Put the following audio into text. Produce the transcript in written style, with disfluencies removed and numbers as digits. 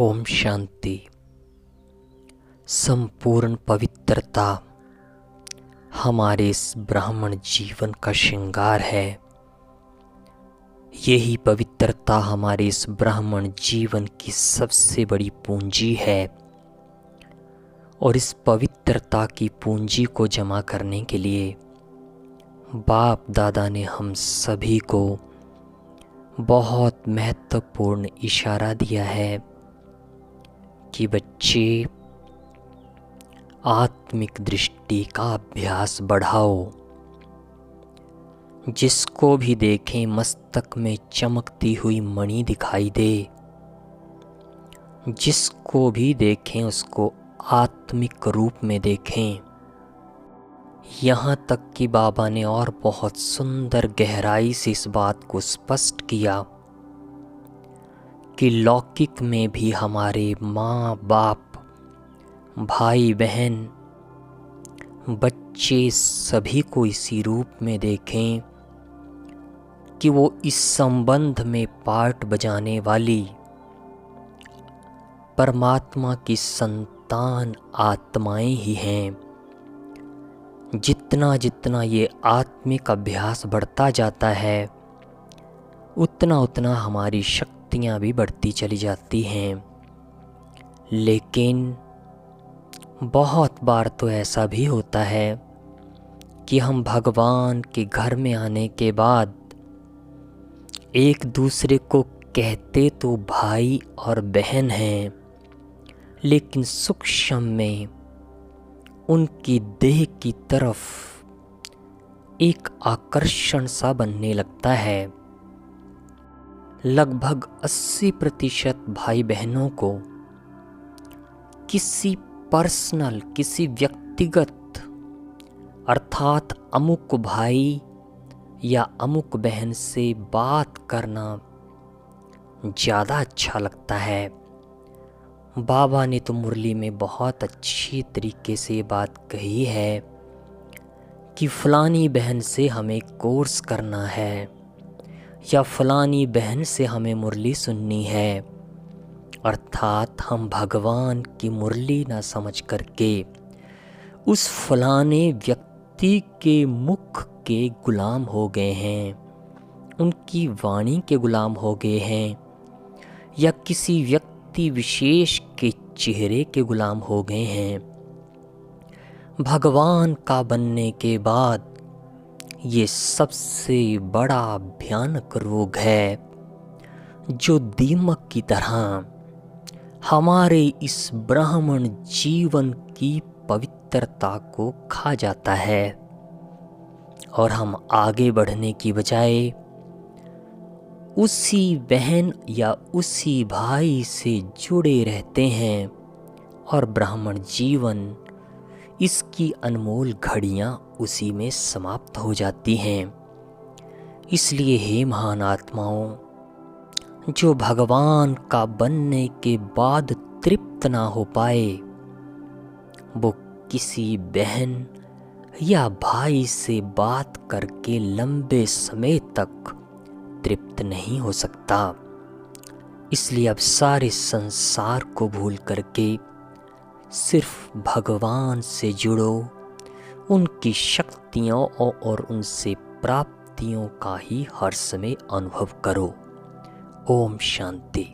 ओम शांति। संपूर्ण पवित्रता हमारे इस ब्राह्मण जीवन का श्रृंगार है। यही पवित्रता हमारे इस ब्राह्मण जीवन की सबसे बड़ी पूंजी है और इस पवित्रता की पूंजी को जमा करने के लिए बाप दादा ने हम सभी को बहुत महत्वपूर्ण इशारा दिया है कि बच्चे आत्मिक दृष्टि का अभ्यास बढ़ाओ। जिसको भी देखें मस्तक में चमकती हुई मणि दिखाई दे, जिसको भी देखें उसको आत्मिक रूप में देखें। यहाँ तक कि बाबा ने और बहुत सुंदर गहराई से इस बात को स्पष्ट किया कि लौकिक में भी हमारे माँ बाप, भाई बहन, बच्चे सभी को इसी रूप में देखें कि वो इस संबंध में पार्ट बजाने वाली परमात्मा की संतान आत्माएं ही हैं। जितना जितना ये आत्मिक अभ्यास बढ़ता जाता है उतना उतना हमारी शक्तियाँ भी बढ़ती चली जाती हैं। लेकिन बहुत बार तो ऐसा भी होता है कि हम भगवान के घर में आने के बाद एक दूसरे को कहते तो भाई और बहन हैं, लेकिन सूक्ष्म में उनकी देह की तरफ एक आकर्षण सा बनने लगता है। लगभग 80% भाई बहनों को किसी पर्सनल, किसी व्यक्तिगत अर्थात अमुक भाई या अमुक बहन से बात करना ज़्यादा अच्छा लगता है। बाबा ने तो मुरली में बहुत अच्छी तरीके से ये बात कही है कि फलानी बहन से हमें कोर्स करना है या फलानी बहन से हमें मुरली सुननी है। अर्थात हम भगवान की मुरली ना समझ करके उस फलाने व्यक्ति के मुख के गुलाम हो गए हैं, उनकी वाणी के गुलाम हो गए हैं या किसी व्यक्ति विशेष के चेहरे के गुलाम हो गए हैं। भगवान का बनने के बाद ये सबसे बड़ा भयानक रोग है जो दीमक की तरह हमारे इस ब्राह्मण जीवन की पवित्रता को खा जाता है और हम आगे बढ़ने की बजाय उसी बहन या उसी भाई से जुड़े रहते हैं और ब्राह्मण जीवन, इसकी अनमोल घड़ियां उसी में समाप्त हो जाती हैं। इसलिए हे महान आत्माओं, जो भगवान का बनने के बाद तृप्त ना हो पाए वो किसी बहन या भाई से बात करके लंबे समय तक तृप्त नहीं हो सकता। इसलिए अब सारे संसार को भूल करके सिर्फ भगवान से जुड़ो, उनकी शक्तियों और उनसे प्राप्तियों का ही हर समय अनुभव करो। ओम शांति।